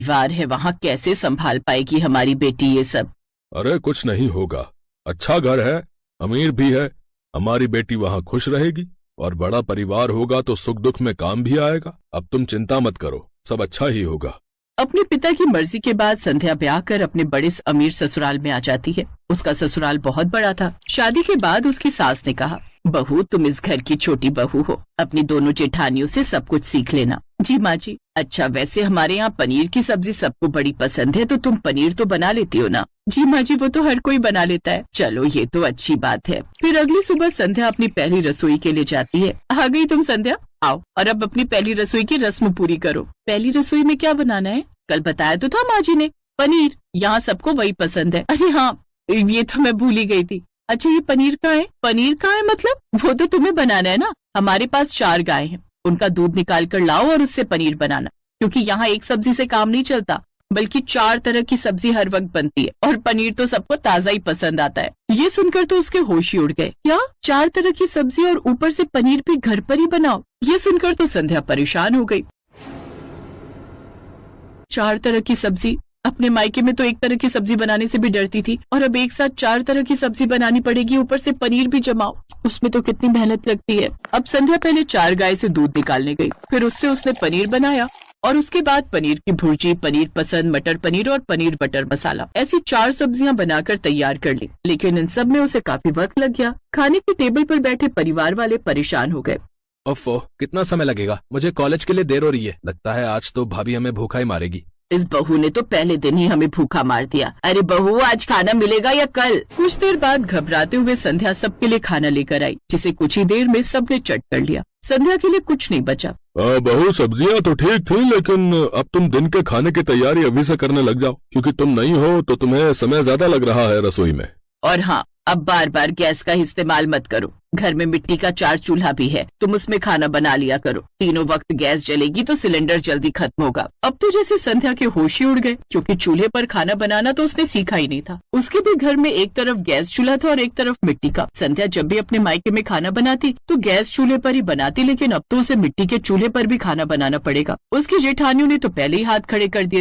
परिवार है, वहाँ कैसे संभाल पाएगी हमारी बेटी ये सब। अरे कुछ नहीं होगा, अच्छा घर है, अमीर भी है, हमारी बेटी वहाँ खुश रहेगी और बड़ा परिवार होगा तो सुख दुख में काम भी आएगा। अब तुम चिंता मत करो, सब अच्छा ही होगा। अपने पिता की मर्जी के बाद संध्या ब्याह कर अपने बड़े अमीर ससुराल में आ जाती है। उसका ससुराल बहुत बड़ा था। शादी के बाद उसकी सास ने कहा, बहू तुम इस घर की छोटी बहू हो, अपनी दोनों जेठानियों से सब कुछ सीख लेना। जी माँ जी। अच्छा वैसे हमारे यहाँ पनीर की सब्जी सबको बड़ी पसंद है, तो तुम पनीर तो बना लेती हो ना। जी माँ जी, वो तो हर कोई बना लेता है। चलो ये तो अच्छी बात है। फिर अगली सुबह संध्या अपनी पहली रसोई के लिए जाती है। आ गई तुम संध्या, आओ और अब अपनी पहली रसोई की रस्म पूरी करो। पहली रसोई में क्या बनाना है? कल बताया तो था माँ जी ने, पनीर। यहाँ सबको वही पसंद है। अरे हाँ, ये तो मैं भूल ही गई थी। अच्छा ये पनीर कहाँ है? पनीर कहाँ है मतलब? वो तो तुम्हें बनाना है ना। हमारे पास 4 गाय हैं, उनका दूध निकाल कर लाओ और उससे पनीर बनाना, क्योंकि यहाँ एक सब्जी से काम नहीं चलता, बल्कि 4 तरह की सब्जी हर वक्त बनती है और पनीर तो सबको ताजा ही पसंद आता है। ये सुनकर तो उसके होश ही उड़ गए। क्या 4 तरह की सब्जी और ऊपर से पनीर भी घर पर ही बनाओ? ये सुनकर तो संध्या परेशान हो गई। 4 तरह की सब्जी, अपने मायके में तो एक तरह की सब्जी बनाने से भी डरती थी और अब एक साथ 4 तरह की सब्जी बनानी पड़ेगी, ऊपर से पनीर भी जमाओ, उसमें तो कितनी मेहनत लगती है। अब संध्या पहले 4 गाय से दूध निकालने गई, फिर उससे उसने पनीर बनाया और उसके बाद पनीर की भुर्जी, पनीर पसंद, मटर पनीर और पनीर बटर मसाला, ऐसी 4 सब्जियां बनाकर तैयार कर ली। लेकिन इन सब में उसे काफी वक्त लग गया। खाने की टेबल पर बैठे परिवार वाले परेशान हो गए। ओफो, कितना समय लगेगा, मुझे कॉलेज के लिए देर हो रही है, लगता है आज तो भाभी हमें भूखा ही मारेगी। इस बहू ने तो पहले दिन ही हमें भूखा मार दिया। अरे बहू, आज खाना मिलेगा या कल? कुछ देर बाद घबराते हुए संध्या सबके लिए खाना लेकर आई, जिसे कुछ ही देर में सबने चट कर लिया। संध्या के लिए कुछ नहीं बचा। बहू सब्जियां तो ठीक थी, लेकिन अब तुम दिन के खाने की तैयारी अभी से करने लग जाओ, क्योंकि तुम नहीं हो तो तुम्हें समय ज्यादा लग रहा है रसोई में। और हाँ, अब बार बार गैस का इस्तेमाल मत करो। घर में मिट्टी का 4 चूल्हा भी है, तुम उसमें खाना बना लिया करो। तीनों वक्त गैस जलेगी तो सिलेंडर जल्दी खत्म होगा। अब तो जैसे संध्या के होश ही उड़ गए, क्योंकि चूल्हे पर खाना बनाना तो उसने सीखा ही नहीं था। उसके भी घर में एक तरफ गैस चूल्हा था और एक तरफ मिट्टी का। संध्या जब भी अपने मायके में खाना बनाती तो गैस चूल्हे पर ही बनाती, लेकिन अब तो उसे मिट्टी के चूल्हे पर भी खाना बनाना पड़ेगा। उसकी जेठानियों ने तो पहले ही हाथ खड़े कर दिए।